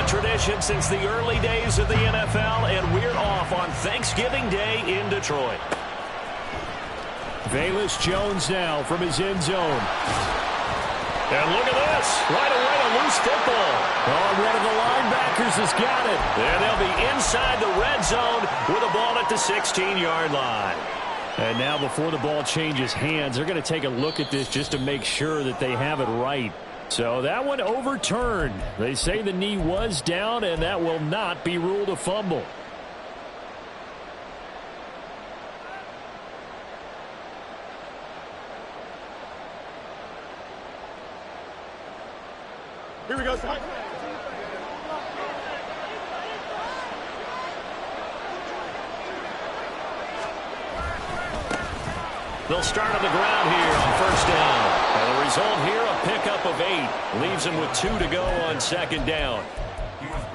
tradition since the early days of the NFL, and we're off on Thanksgiving Day in Detroit. Velus Jones now from his end zone. And look at this. Right away, a loose football. Oh, one of the linebackers has got it. And they'll be inside the red zone with a ball at the 16-yard line. And now before the ball changes hands, they're going to take a look at this just to make sure that they have it right. So that one overturned. They say the knee was down, and that will not be ruled a fumble. Here we go, son. They'll start on the ground here on first down. And the result here, a pickup of 8. Leaves them with 2 to go on second down.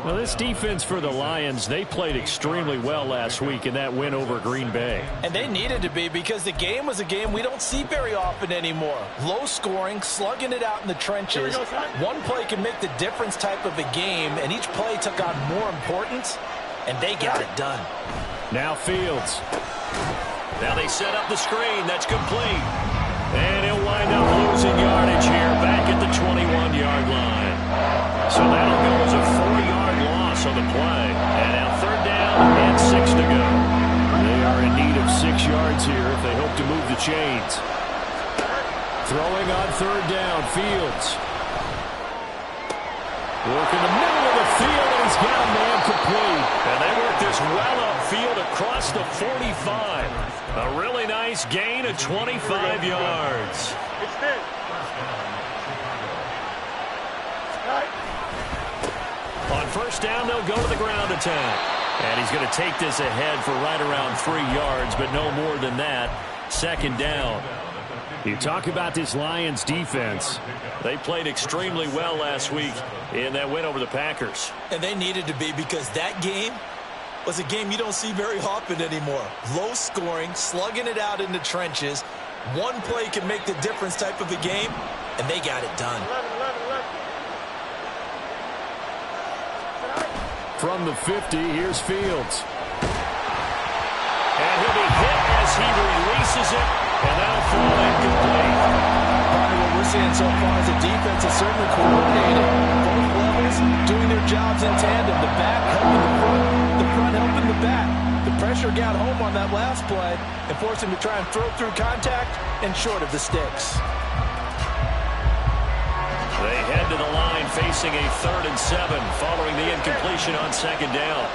Well, this defense for the Lions, they played extremely well last week in that win over Green Bay. And they needed to be, because the game was a game we don't see very often anymore. Low scoring, slugging it out in the trenches. One play can make the difference type of a game, and each play took on more importance, and they got it done. Now Fields. Now they set up the screen. That's complete. And he'll wind up losing yardage here back at the 21-yard line. So that'll go as a 4-yard loss on the play. And now third down and 6 to go. They are in need of 6 yards here if they hope to move the chains. Throwing on third down, Fields. Work in the middle of the field, and he's got a man complete. And they work this well upfield across the 45. A really nice gain of 25 yards. On first down, they'll go to the ground attack. And he's going to take this ahead for right around 3 yards, but no more than that. Second down. You talk about this Lions defense. They played extremely well last week in that win over the Packers. And they needed to be, because that game was a game you don't see very often anymore. Low scoring, slugging it out in the trenches. One play can make the difference type of a game, and they got it done. From the 50, here's Fields. And he'll be hit as he releases it, and that'll fall incomplete. What we're seeing so far is the defense is certainly coordinated. Both levels doing their jobs in tandem. The back helping the front helping the back. The pressure got home on that last play and forced him to try and throw through contact and short of the sticks. They head to the line facing a 3rd and 7 following the incompletion on second down.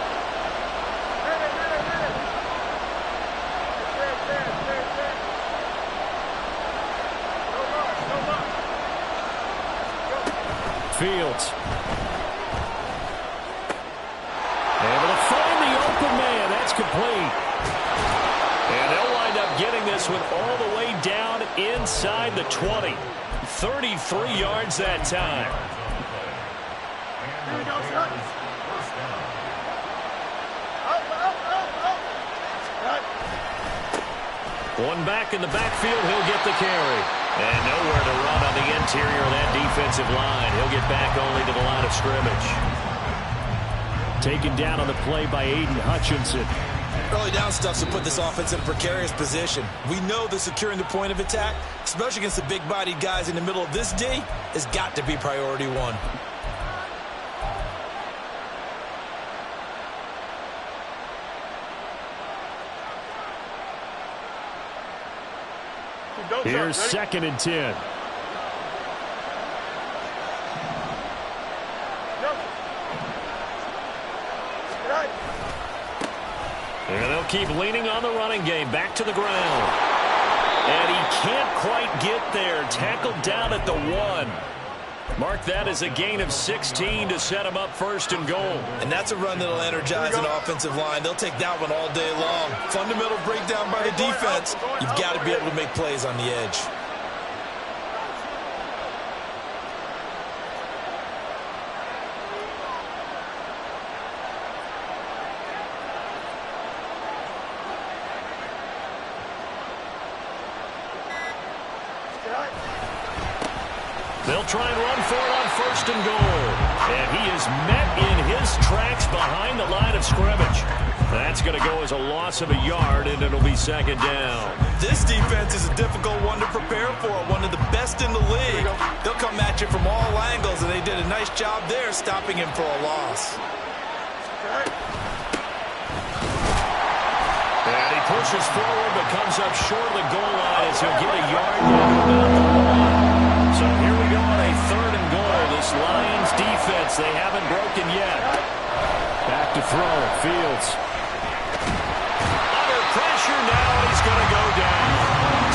Fields. Able to find the open man. That's complete. And they'll wind up getting this one all the way down inside the 20. 33 yards that time. One back in the backfield, he'll get the carry. And nowhere to run on the interior of that defensive line. He'll get back only to the line of scrimmage. Taken down on the play by Aiden Hutchinson. Early down stuffs will put this offense in a precarious position. We know that securing the point of attack, especially against the big-bodied guys in the middle of this D, has got to be priority 1. Here's 2nd and 10. And they'll keep leaning on the running game. Back to the ground. And he can't quite get there. Tackled down at the 1. Mark that as a gain of 16 to set him up 1st and goal. And that's a run that'll energize an offensive line. They'll take that one all day long. Fundamental breakdown by the defense. You've got to be able to make plays on the edge. They'll try and run for it on 1st and goal. And he is met in his tracks behind the line of scrimmage. That's going to go as a loss of a yard, and it'll be second down. This defense is a difficult one to prepare for, one of the best in the league. They'll come at you from all angles, and they did a nice job there stopping him for a loss. And he pushes forward but comes up short of the goal line as he'll get a yard down to about the one. So here we go on a 3rd and goal. This Lions defense, they haven't broken yet. Back to throw, Fields. Under pressure now, and he's going to go down.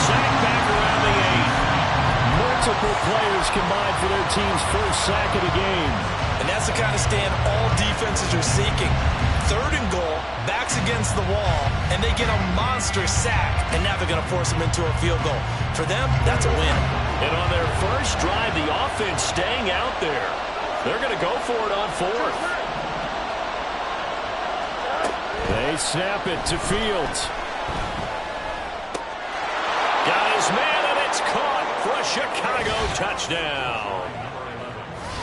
Sack back around the 8. Multiple players combined for their team's first sack of the game. And that's the kind of stand all defenses are seeking. 3rd and goal, backs against the wall, and they get a monster sack, and now they're going to force them into a field goal. For them, that's a win. And on their first drive, the offense staying out there. They're going to go for it on 4th. They snap it to Fields. Got his man, and it's caught for a Chicago touchdown.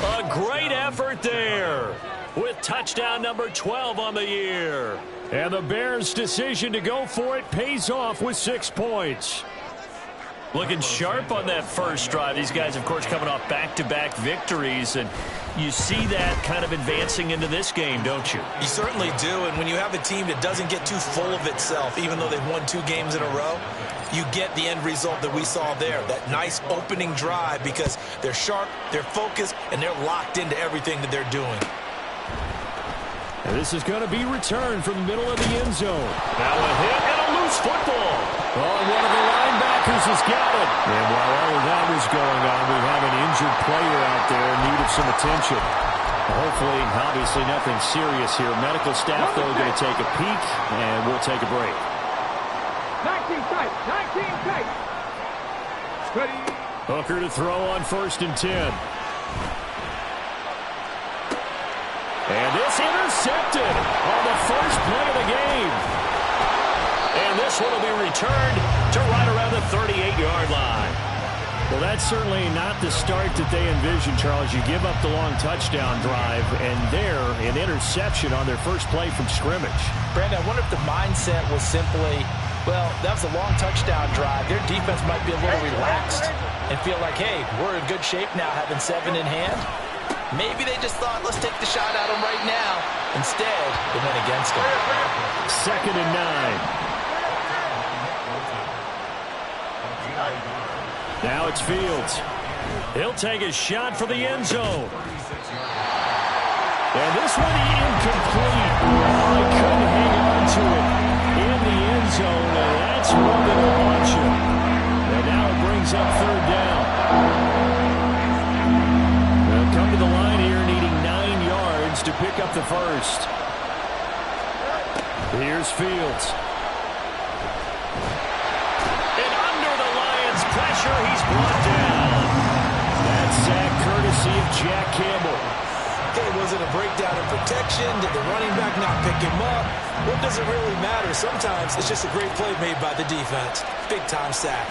A great effort there with touchdown number 12 on the year. And the Bears' decision to go for it pays off with 6 points. Looking sharp on that first drive. These guys, of course, coming off back-to-back victories, and you see that kind of advancing into this game, don't you? You certainly do, and when you have a team that doesn't get too full of itself, even though they've won 2 games in a row, you get the end result that we saw there, that nice opening drive, because they're sharp, they're focused, and they're locked into everything that they're doing. And this is going to be returned from the middle of the end zone. Now a hit and a loose football. Oh, and one of the linebackers has got it. And while all of that was going on, we have an injured player out there in need of some attention. Hopefully, obviously nothing serious here. Medical staff, though, going to take a peek, and we'll take a break. 19 tight. 19 tight. Ready. Hooker to throw on 1st and 10. And this intercepted on the first play of the game. And this one will be returned to right around the 38-yard line. Well, that's certainly not the start that they envisioned, Charles. You give up the long touchdown drive, and there, an interception on their first play from scrimmage. Brandon, I wonder if the mindset was simply, well, that was a long touchdown drive. Their defense might be a little relaxed and feel like, hey, we're in good shape now having 7 in hand. Maybe they just thought, let's take the shot at them right now. Instead, they went against them. 2nd and 9. Now it's Fields. He'll take a shot for the end zone. And this one incomplete. Oh, he couldn't hang on to it in the end zone, and that's one that'll launch him. And now it brings up 3rd down. They'll come to the line here needing 9 yards to pick up the first. Here's Fields. And under the Lions' pressure, he's brought down. That sack courtesy of Jack Campbell. Okay, was it a breakdown in protection? Did the running back not pick him up? What does it really matter? Sometimes it's just a great play made by the defense. Big-time sack.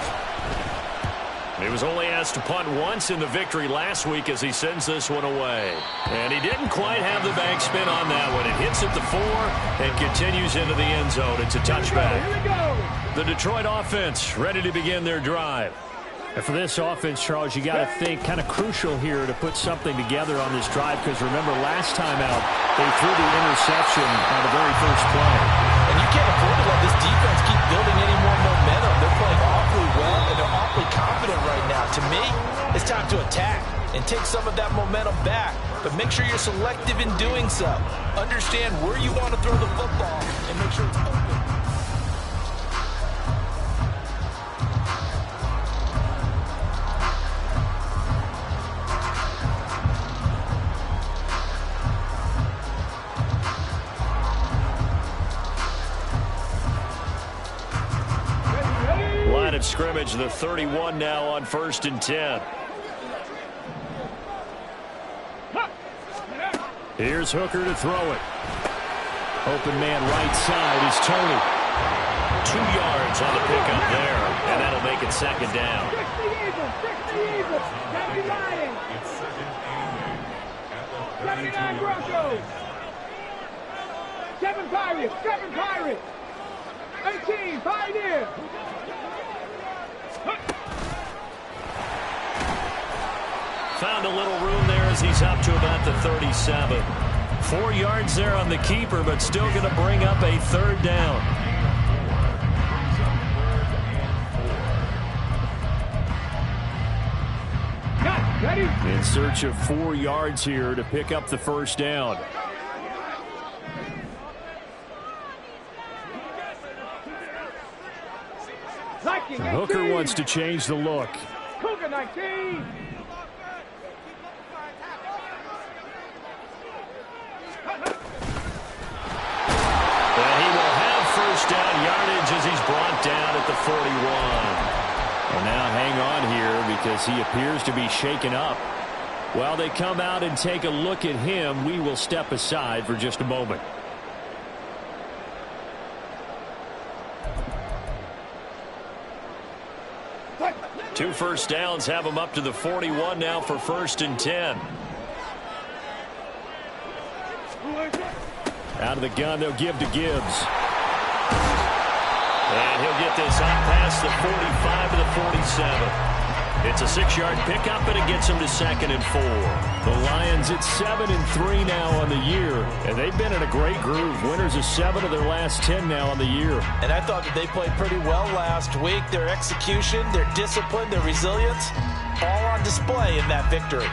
He was only asked to punt once in the victory last week as he sends this one away. And he didn't quite have the bank spin on that one. It hits at the 4 and continues into the end zone. It's a touchback. The Detroit offense ready to begin their drive. And for this offense, Charles, you got to think kind of crucial here to put something together on this drive, because remember last time out they threw the interception on the very first play. And you can't afford to let this defense keep building any more momentum. They're playing awfully well, and they're awfully confident right now. To me, it's time to attack and take some of that momentum back. But make sure you're selective in doing so. Understand where you want to throw the football and make sure it's open. Line of scrimmage, the 31 now on 1st and 10. Here's Hooker to throw it. Open man right side is Tony. 2 yards on the pickup there, and that'll make it 2nd down. 60 Eagles, 60 Eagles, 70 Lions. 79 Broncos. 7 Pirates. 7 Pirates. 18 Pioneers. Found a little room there as he's up to about the 37. 4 yards there on the keeper, but still going to bring up a third down. In search of 4 yards here to pick up the first down. Hooker wants to change the look. Cougar 19. And he will have first down yardage as he's brought down at the 41. And now hang on here because he appears to be shaken up. While they come out and take a look at him, we will step aside for just a moment. Two first downs have him up to the 41 now for 1st and 10. Out of the gun, they'll give to Gibbs. And he'll get this up past the 45 to the 47. It's a 6-yard pickup, and it gets him to 2nd and 4. The Lions at 7-3 now on the year, and they've been in a great groove. Winners of 7 of their last 10 now on the year. And I thought that they played pretty well last week. Their execution, their discipline, their resilience, all on display in that victory.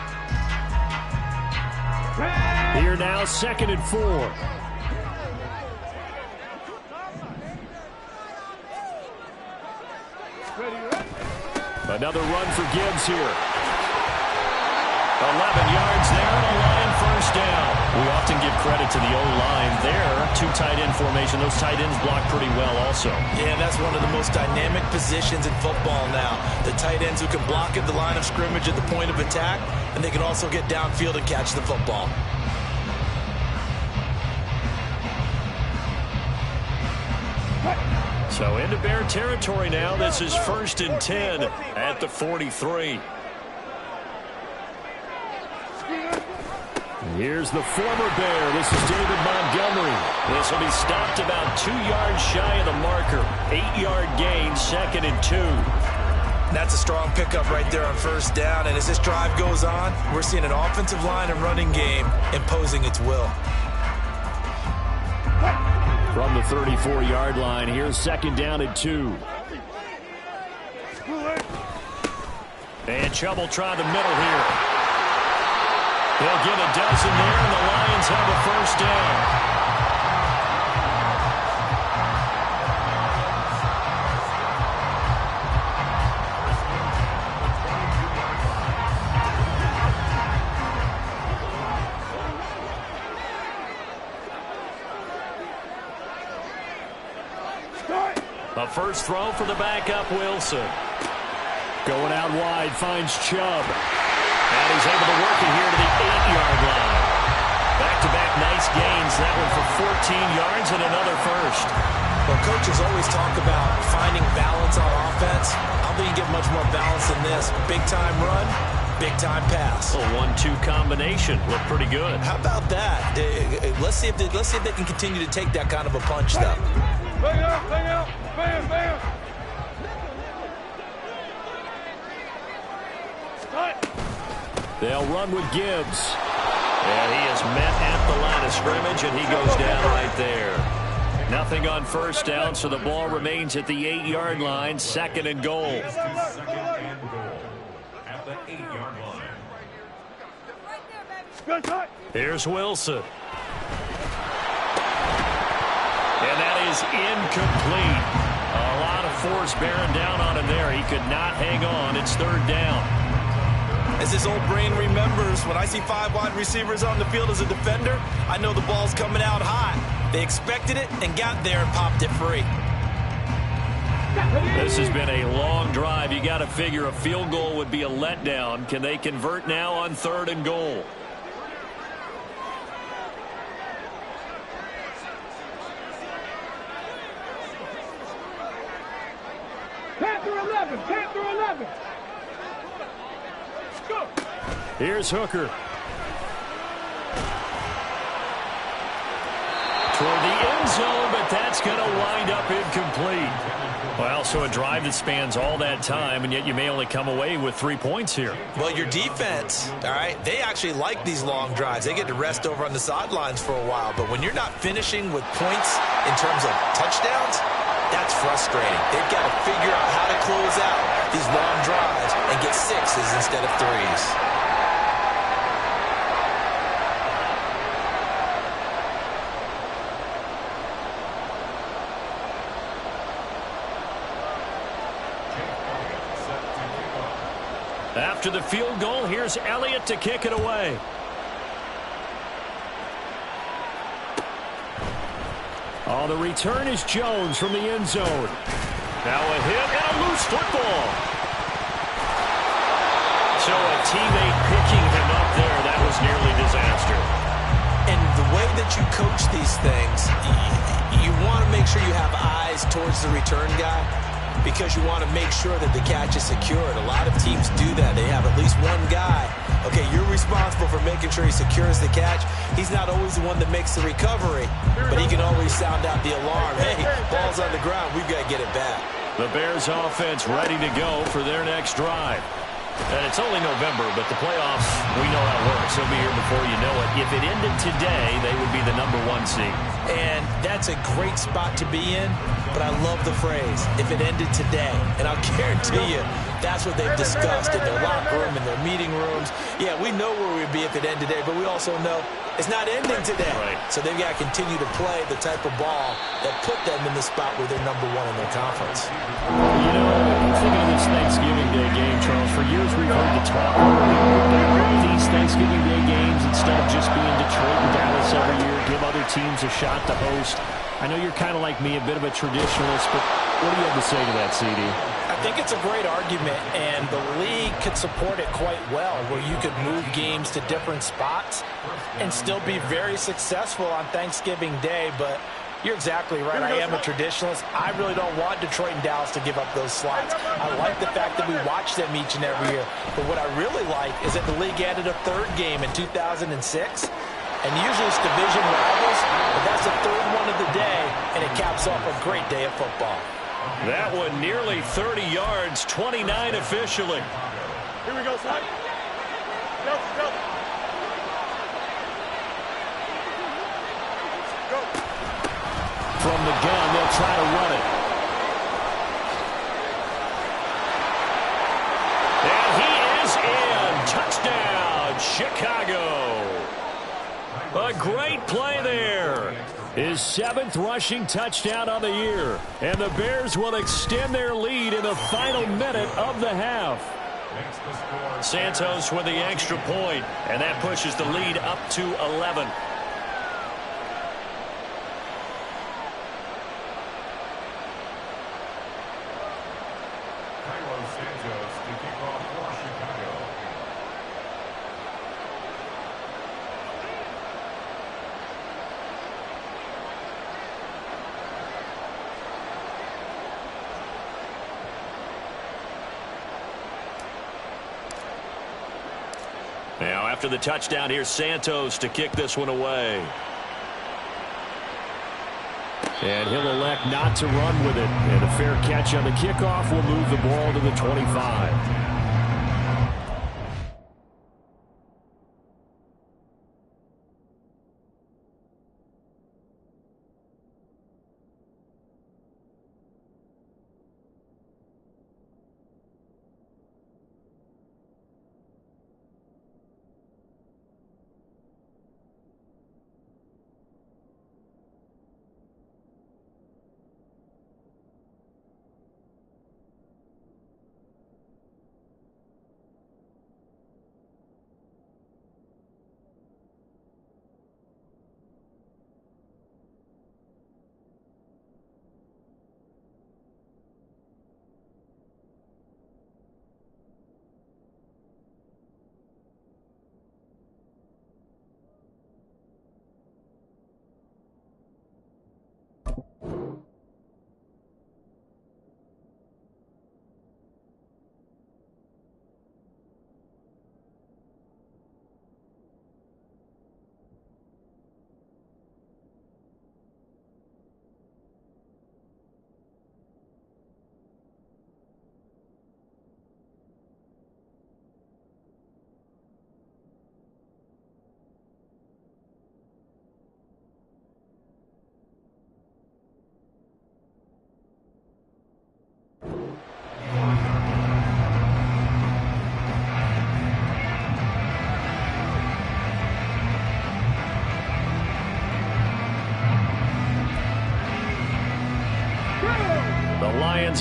Here now, 2nd and 4. Another run for Gibbs here. 11 yards there and a Lion first down. We often give credit to the O-line there. 2 tight end formation. Those tight ends block pretty well also. Yeah, that's one of the most dynamic positions in football now. The tight ends who can block at the line of scrimmage at the point of attack, and they can also get downfield and catch the football. So into Bear territory now. This is 1st and 10 at the 43. Here's the former Bear. This is David Montgomery. This will be stopped about 2 yards shy of the marker. 8-yard gain, 2nd and 2. That's a strong pickup right there on 1st down. And as this drive goes on, we're seeing an offensive line and running game imposing its will. From the 34-yard line, here's 2nd down and 2. And Chubb try the middle here. They'll get a dozen there, and the Lions have a first down. A first throw for the backup, Wilson. Going out wide, finds Chubb. And he's able to work it here to the 8-yard line. Back-to-back nice gains. That one for 14 yards and another first. Well, coaches always talk about finding balance on offense. I don't think you get much more balance than this. Big-time run, big-time pass. A 1-2 combination. Looked pretty good. How about that? Let's see if they can continue to take that kind of a punch, though. Bang out, bam, bam. They'll run with Gibbs. And he is met at the line of scrimmage, and he goes down right there. Nothing on first down, so the ball remains at the 8-yard line, 2nd and goal. At the 8-yard line. Here's Wilson. And that is incomplete. A lot of force bearing down on him there. He could not hang on. It's 3rd down. As this old brain remembers, when I see 5 wide receivers on the field as a defender, I know the ball's coming out hot. They expected it and got there and popped it free. This has been a long drive. You got to figure a field goal would be a letdown. Can they convert now on 3rd and goal? Panther 11, Panther 11. Here's Hooker. toward the end zone, but that's going to wind up incomplete. Well, so a drive that spans all that time, and yet you may only come away with 3 points here. Well, your defense, all right, they actually like these long drives. They get to rest over on the sidelines for a while. But when you're not finishing with points in terms of touchdowns, that's frustrating. They've got to figure out how to close out these long drives and get sixes instead of threes. After the field goal, here's Elliott to kick it away. Oh, the return is Jones from the end zone. Now a hit and a loose football. So a teammate picking him up there, that was nearly disaster. And the way that you coach these things, you want to make sure you have eyes towards the return guy, because you want to make sure that the catch is secured. A lot of teams do that. They have at least one guy. Okay, you're responsible for making sure he secures the catch. He's not always the one that makes the recovery, but he can always sound out the alarm. Hey, ball's on the ground. We've got to get it back. The Bears offense ready to go for their next drive. And it's only November, but the playoffs, we know how it works. They'll be here before you know it. If it ended today, they would be the #1 seed. And that's a great spot to be in, but I love the phrase, if it ended today. And I'll guarantee you, that's what they've discussed in their locker room, in their meeting rooms. Yeah, we know where we'd be if it ended today, but we also know it's not ending today. Right. So they've got to continue to play the type of ball that put them in the spot where they're #1 in their conference. You know, thinking of this Thanksgiving Day game, Charles, for years we've heard the talk about these Thanksgiving Day games instead of just being Detroit and Dallas every year, give other teams a shot to host. I know you're kind of like me, a bit of a traditionalist, but what do you have to say to that, CD? I think it's a great argument, and the league could support it quite well, where you could move games to different spots and still be very successful on Thanksgiving Day. But you're exactly right. I am a traditionalist. I really don't want Detroit and Dallas to give up those slots. I like the fact that we watch them each and every year. But what I really like is that the league added a third game in 2006. And usually it's division rivals, but that's the third one of the day, and it caps off a great day of football. That one nearly 30 yards, 29 officially. Here we go, son. Go, go. Go. From the gun, they'll try to run it. And he is in. Touchdown, Chicago. A great play there. His 7th rushing touchdown of the year. And the Bears will extend their lead in the final minute of the half. Santos with the extra point, and that pushes the lead up to 11. Santos to kick off for Chicago. Now, after the touchdown, here's Santos to kick this one away. And he'll elect not to run with it. And a fair catch on the kickoff will move the ball to the 25.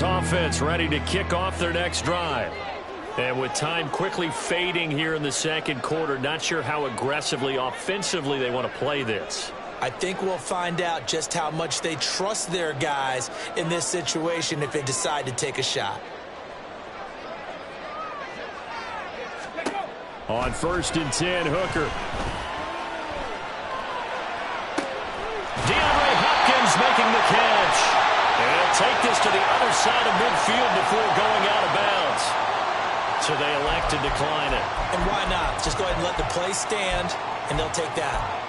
Lions offense ready to kick off their next drive. And with time quickly fading here in the second quarter, not sure how aggressively, offensively they want to play this. I think we'll find out just how much they trust their guys in this situation if they decide to take a shot. On 1st and 10, Hooker. DeAndre Hopkins making the catch. And he'll take this to the other side of midfield before going out of bounds. So they elect to decline it. And why not? Just go ahead and let the play stand, and they'll take that.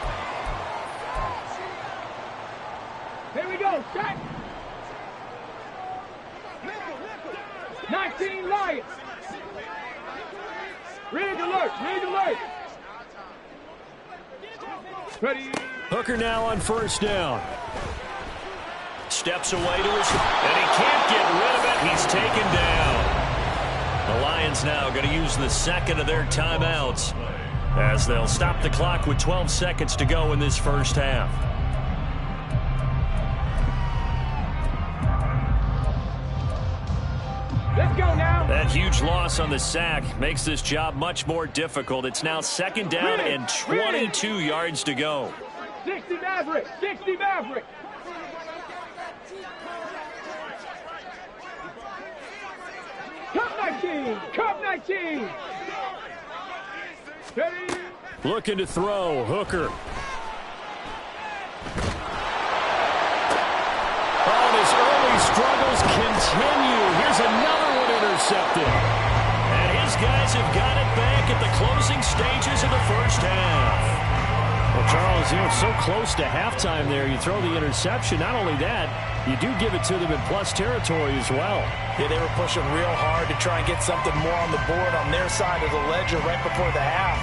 Here we go. Shot. 19 Lions. Rig alert. Rig alert. Ready. Hooker now on 1st down. Steps away to his, and he can't get rid of it. He's taken down. The Lions now going to use the second of their timeouts as they'll stop the clock with 12 seconds to go in this first half. Let's go now. That huge loss on the sack makes this job much more difficult. It's now 2nd down and 22 yards to go. 60 Maverick. 60 Maverick. Cup 19. Cup 19. Ready. Looking to throw. Hooker. Oh, his early struggles continue. Here's another one intercepted. And his guys have got it back at the closing stages of the first half. Well, Charles, so close to halftime there. You throw the interception. Not only that, you do give it to them in plus territory as well. Yeah, they were pushing real hard to try and get something more on the board on their side of the ledger right before the half.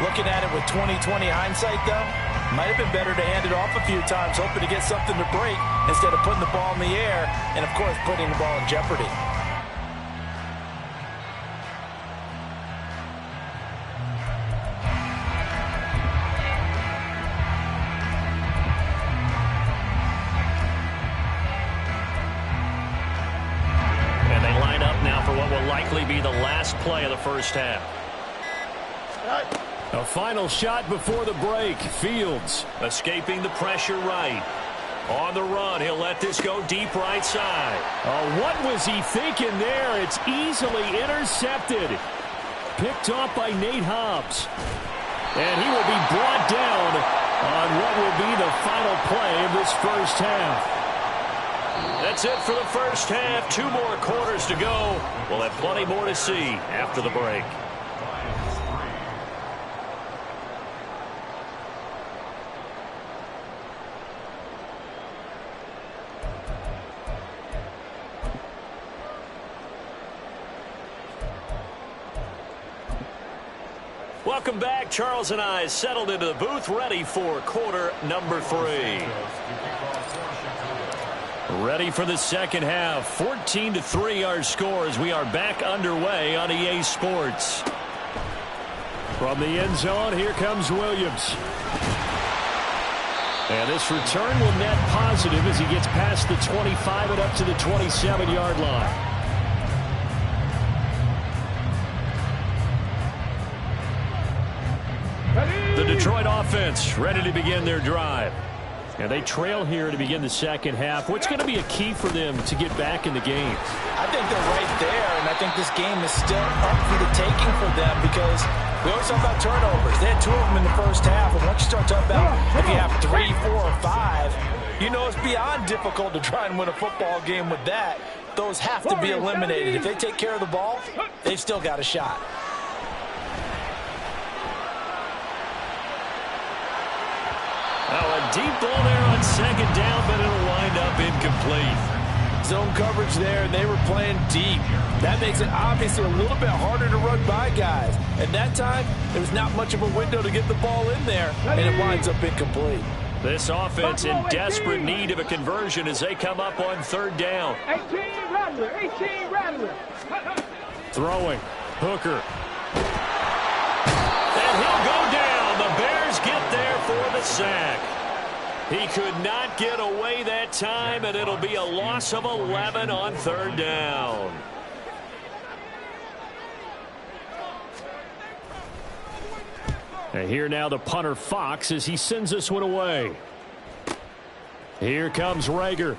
Looking at it with 20/20 hindsight, though, might have been better to hand it off a few times, hoping to get something to break instead of putting the ball in the air and, of course, putting the ball in jeopardy. Likely be the last play of the first half. A final shot before the break. Fields escaping the pressure right. On the run, he'll let this go deep right side. Oh, what was he thinking there? It's easily intercepted. Picked off by Nate Hobbs. And he will be brought down on what will be the final play of this first half. That's it for the first half. 2 more quarters to go. We'll have plenty more to see after the break. Welcome back. Charles and I settled into the booth, ready for quarter number 3. Ready for the second half. 14-3 our score as we are back underway on EA Sports. From the end zone, here comes Williams. And this return will net positive as he gets past the 25 and up to the 27-yard line. The Detroit offense ready to begin their drive. And they trail here to begin the second half. What's going to be a key for them to get back in the game? I think they're right there, and I think this game is still up for the taking for them because we always talk about turnovers. They had 2 of them in the first half, and once you start talking about if you have 3, 4, or 5, you know it's beyond difficult to try and win a football game with that. Those have to be eliminated. If they take care of the ball, they've still got a shot. A deep ball there on second down, but it'll wind up incomplete. Zone coverage there, and they were playing deep. That makes it obviously a little bit harder to run by guys. At that time, there was not much of a window to get the ball in there, and it winds up incomplete. This offense in desperate need of a conversion as they come up on 3rd down. 18 Rattler, 18 Rattler. Throwing. Hooker. And he'll go down. The Bears get there for the sack. He could not get away that time, and it'll be a loss of 11 on third down. And here now the punter Fox as he sends this one away. Here comes Rager.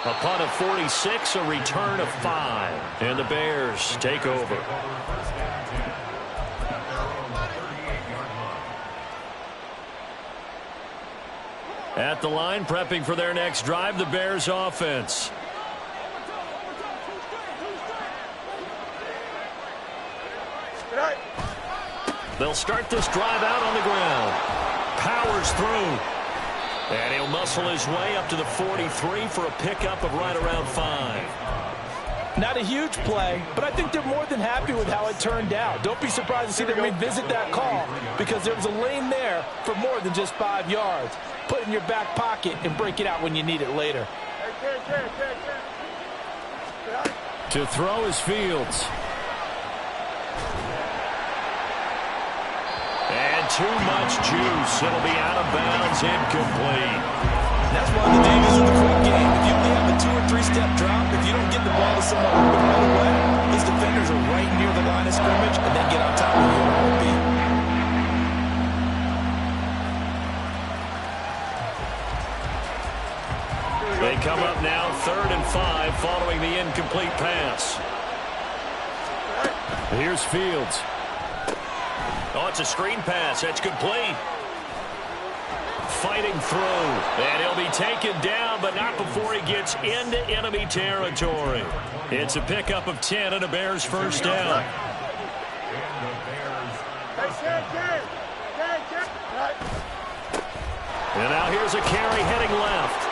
A punt of 46, a return of 5, and the Bears take over. At the line, prepping for their next drive, the Bears offense. They'll start this drive out on the ground. Powers through. And he'll muscle his way up to the 43 for a pickup of right around 5. Not a huge play, but I think they're more than happy with how it turned out. Don't be surprised to see them revisit that call because there was a lane there for more than just 5 yards. Put it in your back pocket and break it out when you need it later. To throw is Fields. And too much juice. It'll be out of bounds, incomplete. That's one of the dangers of the quick game. If you only have a 2- or 3-step drop, if you don't get the ball to someone open right away, those defenders are right near the line of scrimmage and then get on top of you in a heartbeat. They come up now 3rd and 5 following the incomplete pass. Here's Fields. Oh, it's a screen pass. That's complete. Fighting through. And he'll be taken down, but not before he gets into enemy territory. It's a pickup of 10 and a Bears first down. And now here's a carry heading left.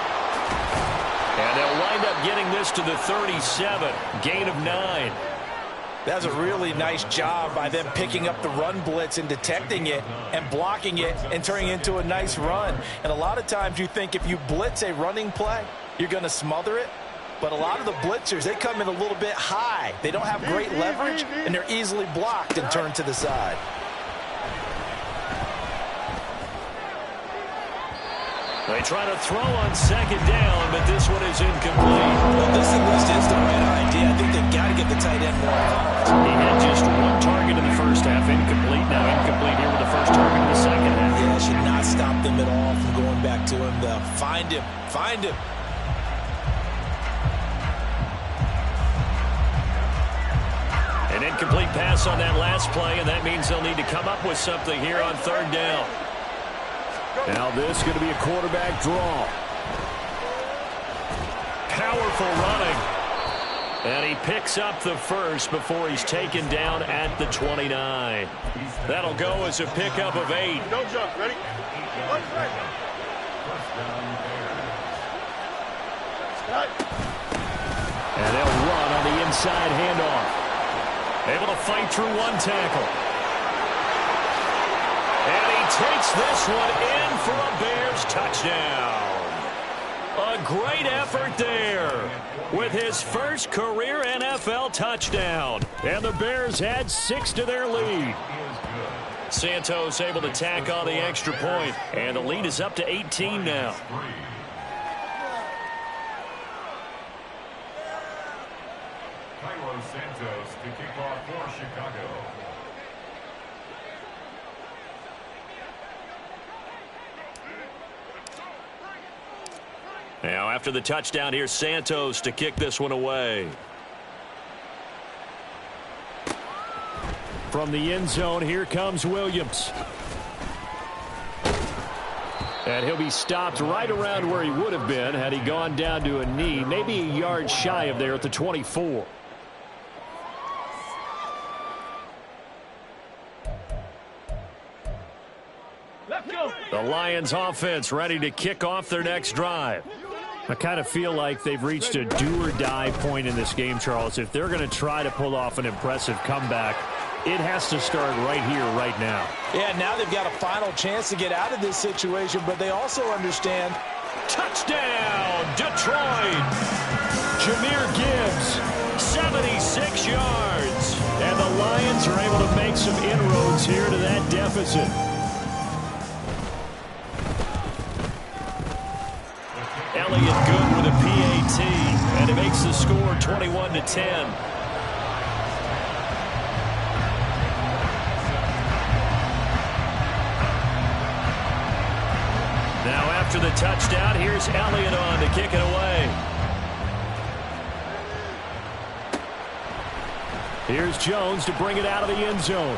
And they'll wind up getting this to the 37. Gain of 9. That's a really nice job by them picking up the run blitz and detecting it and blocking it and turning it into a nice run. And a lot of times you think if you blitz a running play, you're going to smother it. But a lot of the blitzers, they come in a little bit high. They don't have great leverage, and they're easily blocked and turned to the side. They try to throw on 2nd down, but this one is incomplete. Well, this at least is the right idea. I think they've got to get the tight end more involved. He had just 1 target in the first half, incomplete. Now incomplete here with the first target in the second half. Yeah, it should not stop them at all from going back to him. They'll find him. Find him. An incomplete pass on that last play, and that means they'll need to come up with something here on 3rd down. Now this is going to be a quarterback draw. Powerful running. And he picks up the first before he's taken down at the 29. That'll go as a pickup of 8. Don't jump. Ready? And they'll run on the inside handoff. Able to fight through 1 tackle. And he takes this one in for a Bears touchdown. A great effort there with his first career NFL touchdown. And the Bears add 6 to their lead. Santos able to tack on the extra point, and the lead is up to 18 now. Santos to kick off for Chicago. Now after the touchdown, here's Santos to kick this one away. From the end zone, here comes Williams. And he'll be stopped right around where he would have been had he gone down to a knee, maybe a yard shy of there at the 24. The Lions offense ready to kick off their next drive. I kind of feel like they've reached a do-or-die point in this game, Charles. If they're going to try to pull off an impressive comeback, it has to start right here, right now. Yeah, now they've got a final chance to get out of this situation, but they also understand. Touchdown, Detroit! Jahmyr Gibbs, 76 yards. and the Lions are able to make some inroads here to that deficit. Elliott good with a PAT, and it makes the score 21-10. Now after the touchdown, here's Elliott on to kick it away. Here's Jones to bring it out of the end zone.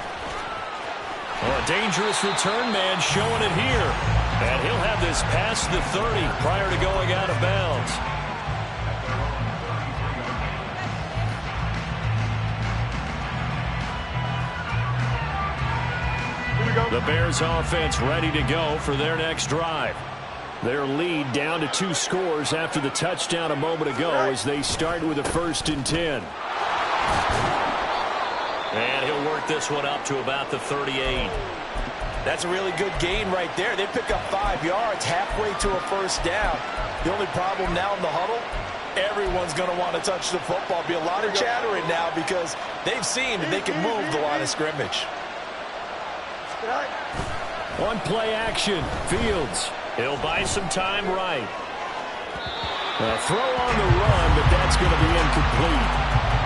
Oh, a dangerous return man showing it here. And he'll have this past the 30 prior to going out of bounds. The Bears offense ready to go for their next drive. Their lead down to 2 scores after the touchdown a moment ago as they start with a 1st and 10. And he'll work this one up to about the 38. That's a really good gain right there. They pick up 5 yards halfway to a 1st down. The only problem now in the huddle, everyone's going to want to touch the football. Be a lot of chattering now because they've seen that they can move the line of scrimmage. On play action, Fields. He'll buy some time right. A throw on the run, but that's going to be incomplete.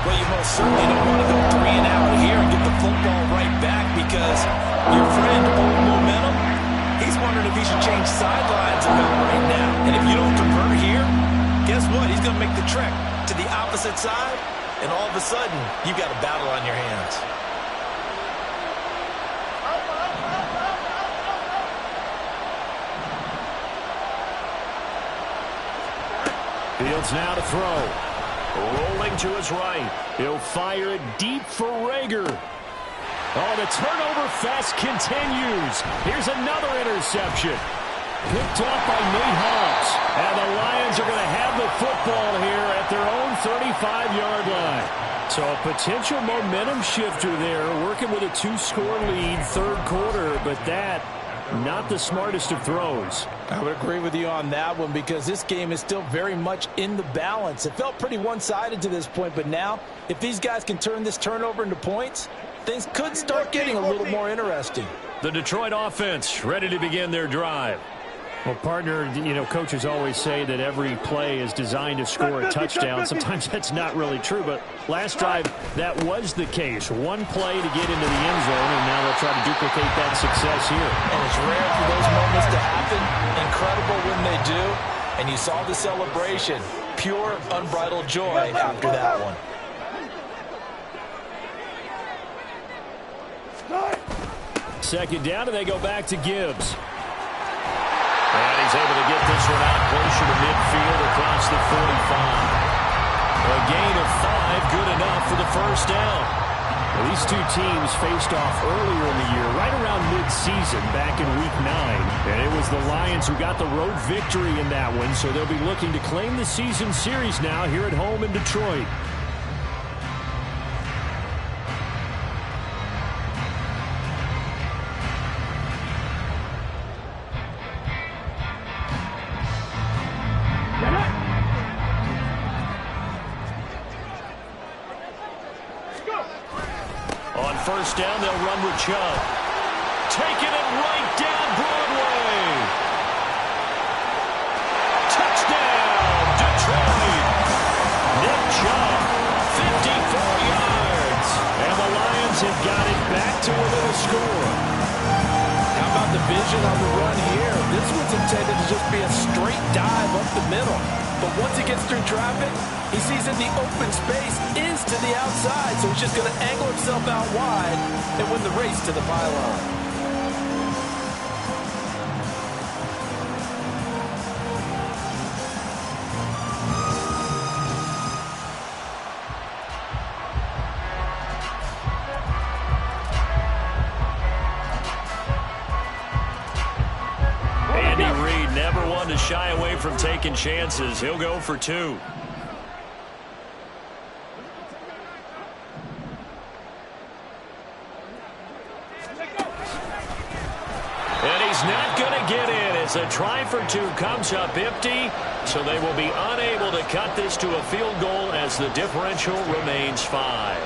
Well, you most certainly don't want to go 3 and out here and get the football right back because your friend, old momentum, he's wondering if he should change sidelines about right now. And if you don't convert here, guess what? He's going to make the trek to the opposite side, and all of a sudden, you've got a battle on your hands. Fields now to throw. Rolling to his right. He'll fire it deep for Rager. Oh, the turnover fest continues. Here's another interception. Picked off by Nate Hobbs. And the Lions are going to have the football here at their own 35-yard line. So a potential momentum shifter there, working with a 2-score lead, 3rd quarter, but that not the smartest of throws. I would agree with you on that one because this game is still very much in the balance. It felt pretty one-sided to this point, but now if these guys can turn this turnover into points, things could start getting a little more interesting. The Detroit offense ready to begin their drive. Well, partner, coaches always say that every play is designed to score a touchdown. Sometimes that's not really true, but last drive, that was the case. One play to get into the end zone, and now they'll try to duplicate that success here. And it's rare for those moments to happen. Incredible when they do. And you saw the celebration. Pure, unbridled joy after that one. Second down, and they go back to Gibbs. And he's able to get this one out closer to midfield across the 45. A gain of 5, good enough for the 1st down. Well, these two teams faced off earlier in the year, right around mid-season, back in Week 9. And it was the Lions who got the road victory in that one, so they'll be looking to claim the season series now here at home in Detroit. On 1st down, they'll run with Chubb. Taking it right down Broadway. Touchdown, Detroit. Nick Chubb, 54 yards. And the Lions have got it back to within a score. How about the vision on the run here? This one's intended to just be a straight dive up the middle. But once he gets through traffic, he sees that the open space is to the outside, so he's just going to angle himself out wide and win the race to the pylon. Andy Reid never one to shy away from taking chances. He'll go for 2. And he's not going to get in as a try for 2 comes up empty, so they will be unable to cut this to a field goal as the differential remains 5.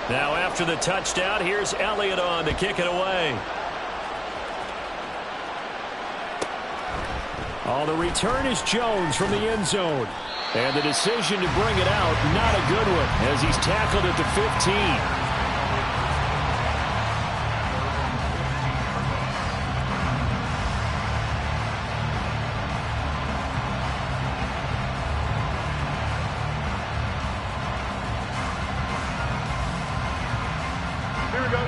Now after the touchdown, here's Elliott on to kick it away. Oh, the return is Jones from the end zone. And the decision to bring it out, not a good one, as he's tackled at the 15.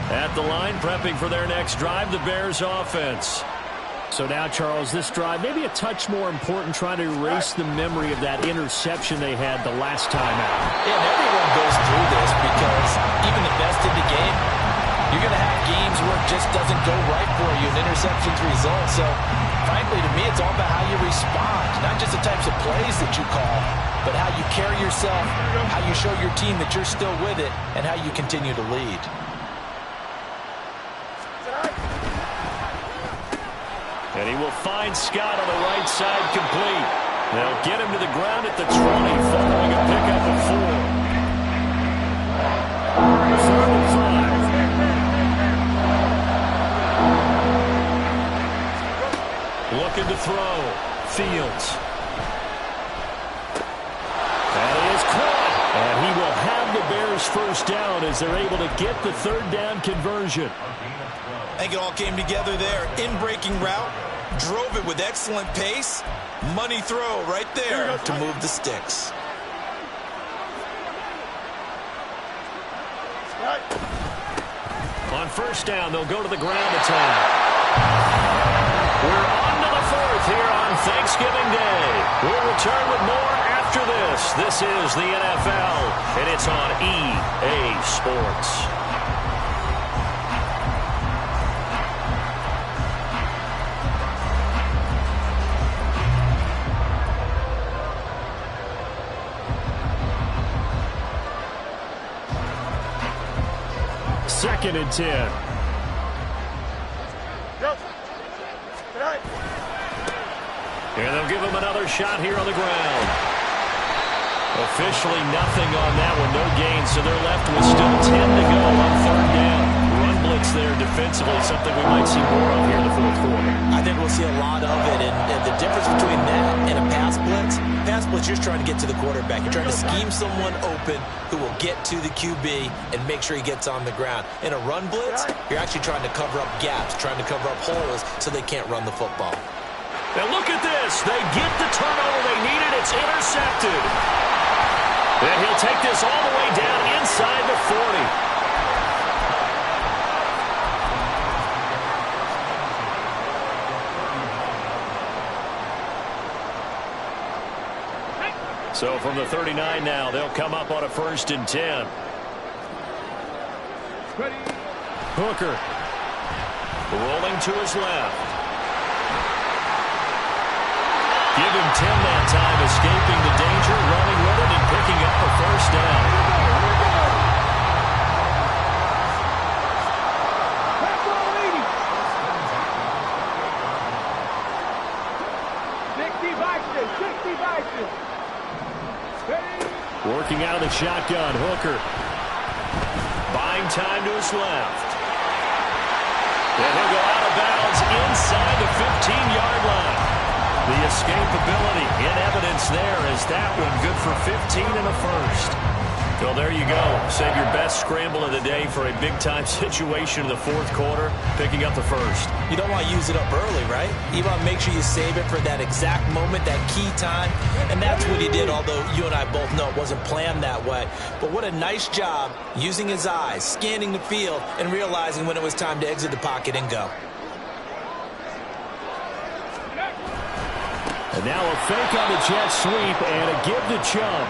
At the line, prepping for their next drive, the Bears offense. So now, Charles, this drive maybe a touch more important, trying to erase the memory of that interception they had the last time out. Yeah, and everyone goes through this because even the best in the game, you're going to have games where it just doesn't go right for you, and interceptions result. So, frankly, to me, it's all about how you respond, not just the types of plays that you call, but how you carry yourself, how you show your team that you're still with it, and how you continue to lead. And he will find Scott on the right side complete. They'll get him to the ground at the 20 following a pickup of 4. Third and 5. Looking to throw. Fields. That is caught. And he will have the Bears first down as they're able to get the third down conversion. I think it all came together there. In-breaking route, drove it with excellent pace. Money throw right there to move the sticks. On first down, they'll go to the ground attack. We're on to the fourth here on Thanksgiving Day. We'll return with more after this. This is the NFL, and it's on EA Sports. Second and 10. And they'll give him another shot here on the ground. Officially nothing on that one, no gain, so they're left with still 10 to go on third down. Run blitz there defensively, something we might see more of here in the fourth quarter. I think we'll see a lot of it, and the difference between that and a pass blitz, you're just trying to get to the quarterback. You're trying to scheme someone open who will get to the QB and make sure he gets on the ground. In a run blitz, you're actually trying to cover up gaps, trying to cover up holes so they can't run the football. Now look at this. They get the turnover they needed. It's intercepted. And he'll take this all the way down inside the 40. So from the 39 now, they'll come up on a first and 10. Hooker. Rolling to his left. Give him 10 that time, escaping the danger, running with it, and picking up a first down. Working out of the shotgun, Hooker. Buying time to his left. And he'll go out of bounds inside the 15-yard line. The escapability in evidence there as that one good for 15 and a first. Well, there you go. Save your best scramble of the day for a big-time situation in the fourth quarter, picking up the first. You don't want to use it up early, right? You want to make sure you save it for that exact moment, that key time. And that's what he did, although you and I both know it wasn't planned that way. But what a nice job using his eyes, scanning the field, and realizing when it was time to exit the pocket and go. And now a fake on the jet sweep and a give to Chubb.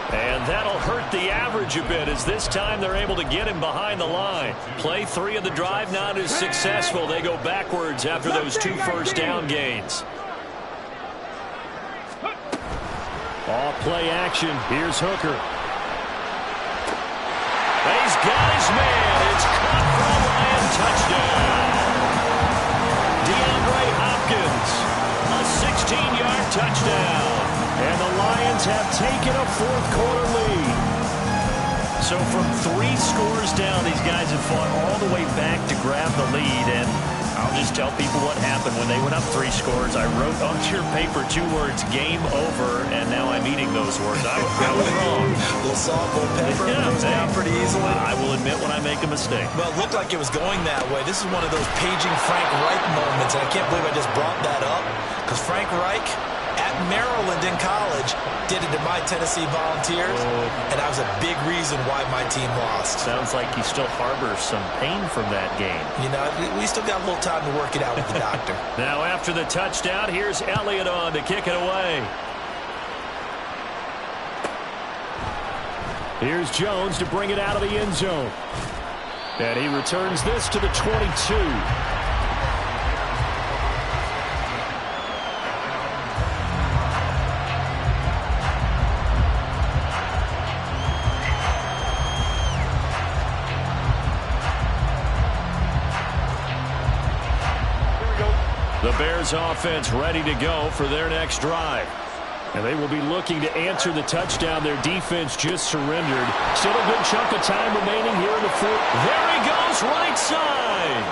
And that'll hurt the average a bit as this time they're able to get him behind the line. Play 3 of the drive not as successful. They go backwards after those 2 first down gains. All play action. Here's Hooker. He's got his man. It's caught for a Lion touchdown. DeAndre Hopkins. A 16-yard touchdown. And the Lions have taken a fourth-quarter lead. So from 3 scores down, these guys have fought all the way back to grab the lead. And I'll just tell people what happened when they went up 3 scores. I wrote on your paper 2 words, game over, and now I'm eating those words. I was wrong. A little softball paper goes down pretty easily. I will admit when I make a mistake. Well, it looked like it was going that way. This is one of those paging Frank Reich moments, and I can't believe I just brought that up, because Frank Reich at Maryland in college did it to my Tennessee Volunteers, and that was a big reason why my team lost. Sounds like he still harbors some pain from that game. You know, we still got a little time to work it out with the doctor. Now after the touchdown, here's Elliott on to kick it away. Here's Jones to bring it out of the end zone. And he returns this to the 22. The Bears offense ready to go for their next drive. And they will be looking to answer the touchdown their defense just surrendered. Still a good chunk of time remaining here in the fourth. There he goes, right side.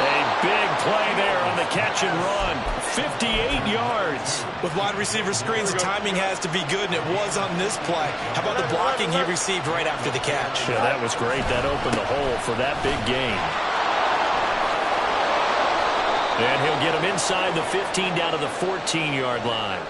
A big play there on the catch and run. 58 yards. With wide receiver screens, the timing has to be good, and it was on this play. How about the blocking he received right after the catch? Yeah, that was great. That opened the hole for that big gain. And he'll get him inside the 15 down to the 14-yard line.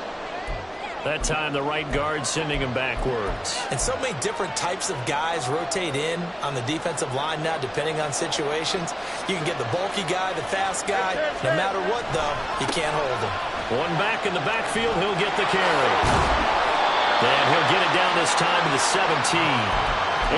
That time the right guard sending him backwards. And so many different types of guys rotate in on the defensive line now depending on situations. You can get the bulky guy, the fast guy. No matter what, though, you can't hold him. One back in the backfield, he'll get the carry. And he'll get it down this time to the 17. 83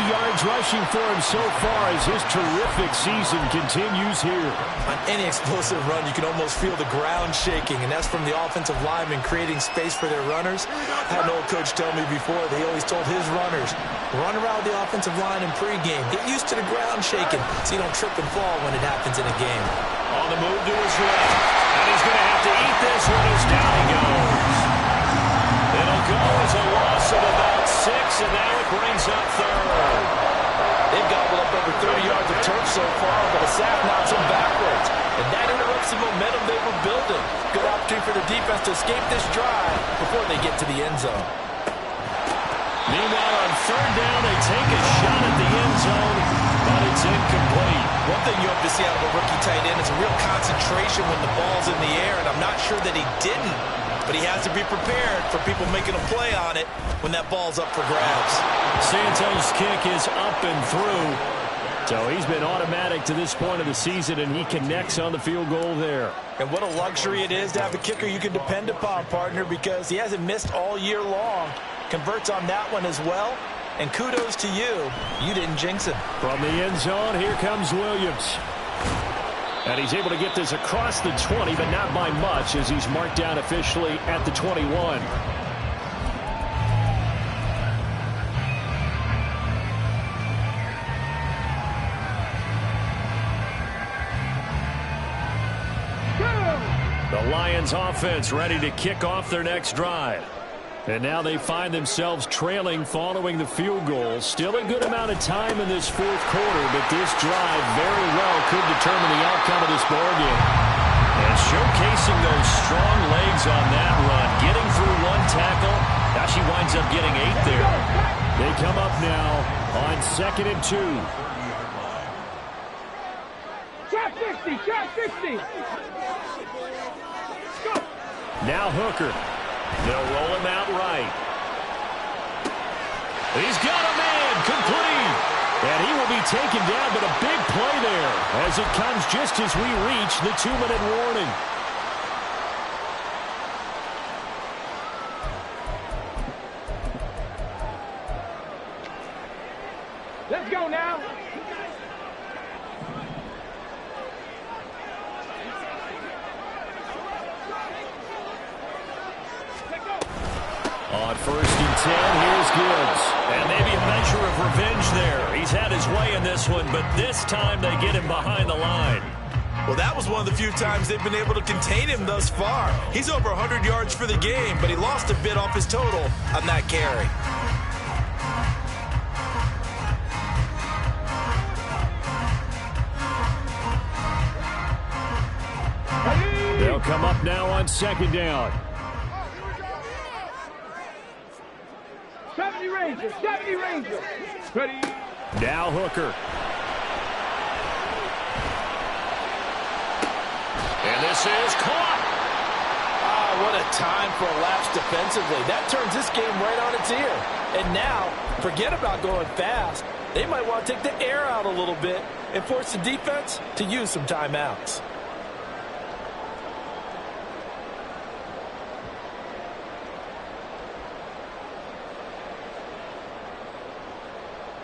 yards rushing for him so far as his terrific season continues here. On any explosive run, you can almost feel the ground shaking, and that's from the offensive linemen creating space for their runners. I had an old coach tell me before that he always told his runners, run around the offensive line in pregame. Get used to the ground shaking so you don't trip and fall when it happens in a game. On the move to his right, and he's going to have to eat this one as down he goes. It'll go as a loss of about 6, and now it brings up third. They've gobbled up over 30 yards of turf so far, but a sack knocks them backwards. And that interrupts the momentum they were building. Good opportunity for the defense to escape this drive before they get to the end zone. Meanwhile, on third down, they take a shot at the end zone, but it's incomplete. One thing you hope to see out of a rookie tight end is a real concentration when the ball's in the air, and I'm not sure that he didn't. But he has to be prepared for people making a play on it when that ball's up for grabs. Santos' kick is up and through. So he's been automatic to this point of the season, and he connects on the field goal there. And what a luxury it is to have a kicker you can depend upon, partner, because he hasn't missed all year long. Converts on that one as well. And kudos to you. You didn't jinx it. From the end zone, here comes Williams. And he's able to get this across the 20, but not by much as he's marked down officially at the 21. The Lions offense ready to kick off their next drive. And now they find themselves trailing following the field goal. Still a good amount of time in this fourth quarter, but this drive very well could determine the outcome of this ballgame. And showcasing those strong legs on that run, getting through one tackle. Now she winds up getting 8 there. They come up now on 2nd and 2. Trap 50, trap 50. Go. Now Hooker. They'll roll him out right. He's got a man, complete. And he will be taken down, but a big play there as it comes just as we reach the 2-minute warning. Let's go now. On 1st and 10, here's Gibbs. And maybe a measure of revenge there. He's had his way in this one, but this time they get him behind the line. Well, that was one of the few times they've been able to contain him thus far. He's over 100 yards for the game, but he lost a bit off his total on that carry. They'll come up now on second down. 70 Rangers, 70 Rangers. Ready. Now Hooker. And this is caught. Oh, what a time for a lapse defensively. That turns this game right on its ear. And now, forget about going fast. They might want to take the air out a little bit and force the defense to use some timeouts.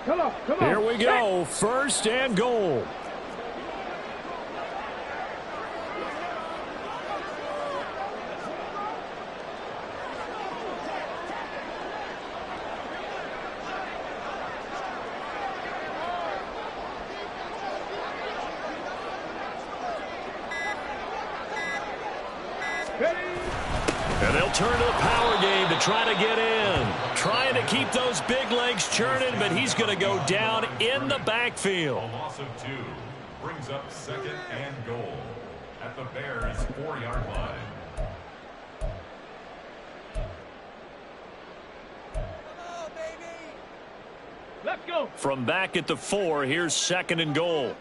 Come on. Here we go. First and goal. And they'll turn to the power game to try to get in. Trying to keep those big legs churning, but he's going to go down in the backfield. A loss of 2 brings up second and goal at the Bears' 4-yard line. Let's go. From back at the 4, here's second and goal.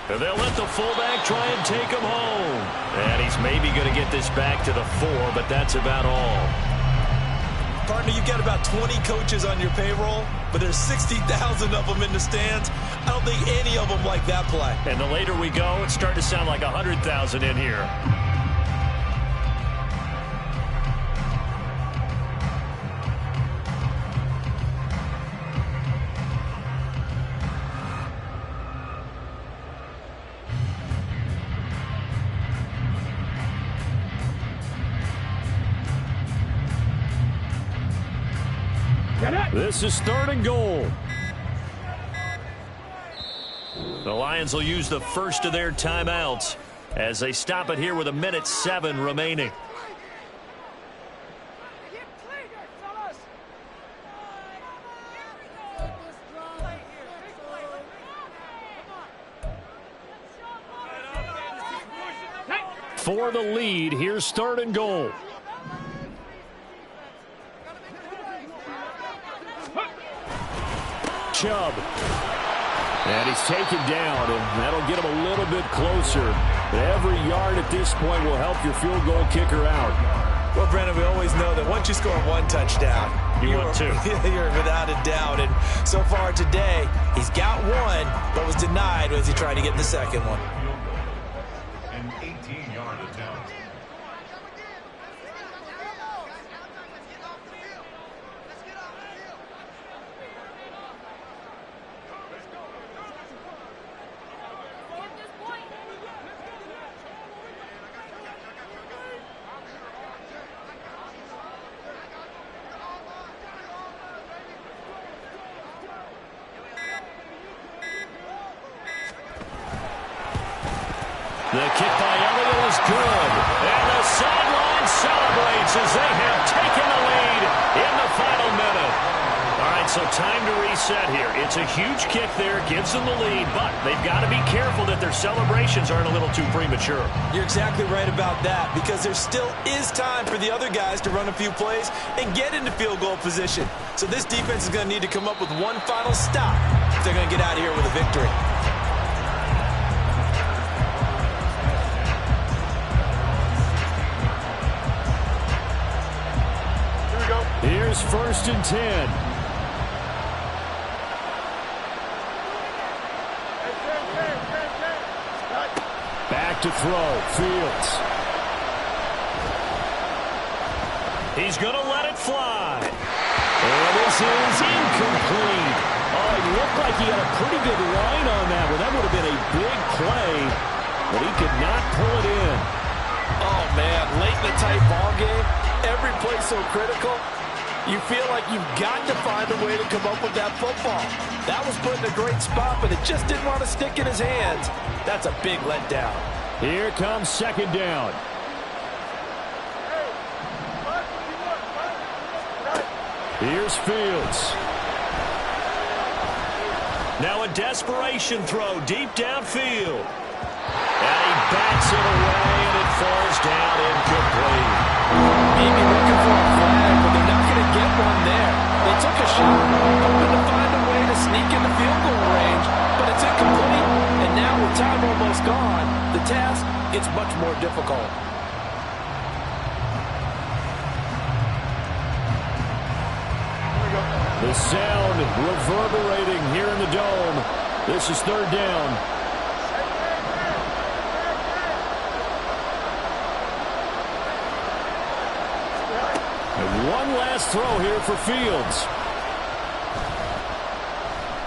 And they'll let the fullback try and take him home. And he's maybe going to get this back to the 4, but that's about all. Partner, you've got about 20 coaches on your payroll, but there's 60,000 of them in the stands. I don't think any of them like that play. And the later we go, it's starting to sound like 100,000 in here. This is third and goal. The Lions will use the first of their timeouts as they stop it here with 1:07 remaining. For the lead, here's third and goal. Chubb. And he's taken down, and that'll get him a little bit closer. Every yard at this point will help your field goal kicker out. Well, Brandon, we always know that once you score one touchdown, you want two. You're without a doubt. And so far today, he's got one, but was denied as he tried to get the second one. An 18-yard attempt. The kick by Elliott is good. And the sideline celebrates as they have taken the lead in the final minute. All right, so time to reset here. It's a huge kick there, gives them the lead, but they've got to be careful that their celebrations aren't a little too premature. You're exactly right about that, because there still is time for the other guys to run a few plays and get into field goal position. So this defense is going to need to come up with one final stop if they're going to get out of here with a victory. Here's first and 10. Back to throw. Fields. He's going to let it fly. And this is incomplete. Oh, it looked like he had a pretty good line on that one. That would have been a big play, but he could not pull it in. Oh, man, late in the tight ball game, every play so critical. You feel like you've got to find a way to come up with that football. That was put in a great spot, but it just didn't want to stick in his hands. That's a big letdown. Here comes second down. Here's Fields. Now a desperation throw deep downfield. And he bats it away, and it falls down incomplete. Maybe looking for a flag, but they're not going to get one there. They took a shot, hoping to find a way to sneak in the field goal range, but it's incomplete. And now with time almost gone, the task gets much more difficult. The sound reverberating here in the dome. This is third down. And one last throw here for Fields.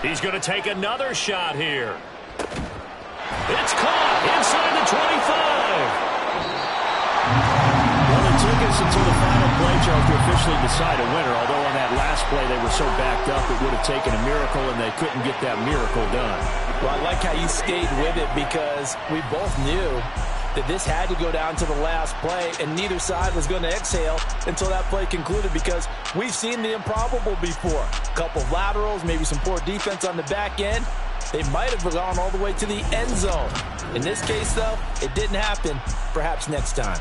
He's going to take another shot here. It's caught inside the 25. Well, it took us until the final play, Charles, to officially decide a winner, although on that last play they were so backed up it would have taken a miracle, and they couldn't get that miracle done. Well, I like how you stayed with it because we both knew that this had to go down to the last play, and neither side was going to exhale until that play concluded because we've seen the improbable before. A couple of laterals, maybe some poor defense on the back end. They might have gone all the way to the end zone. In this case, though, it didn't happen. Perhaps next time.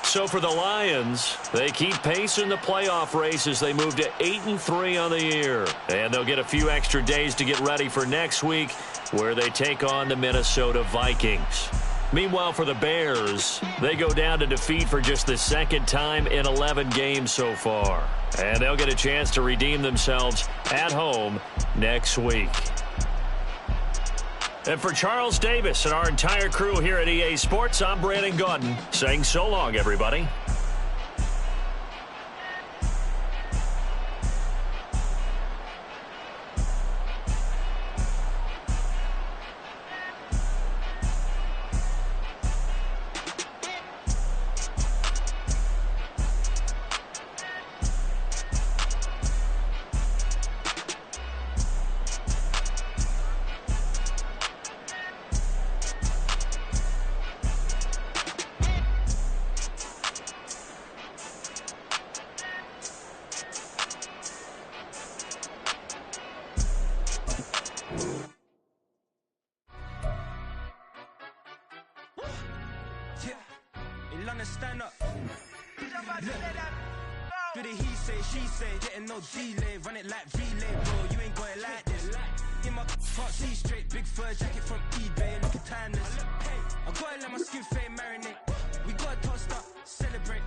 So for the Lions, they keep pace in the playoff race as they move to 8-3 on the year. And they'll get a few extra days to get ready for next week, where they take on the Minnesota Vikings. Meanwhile, for the Bears, they go down to defeat for just the second time in 11 games so far. And they'll get a chance to redeem themselves at home next week. And for Charles Davis and our entire crew here at EA Sports, I'm Brandon Gaudin saying so long, everybody. Stand up. Do the he say, she say, getting no delay, run it like relay, bro. You ain't got it like this. In my can't see straight, big fur jacket from eBay, looking timeless. I gotta let my skin fade marinate. We gotta toast up, celebrate.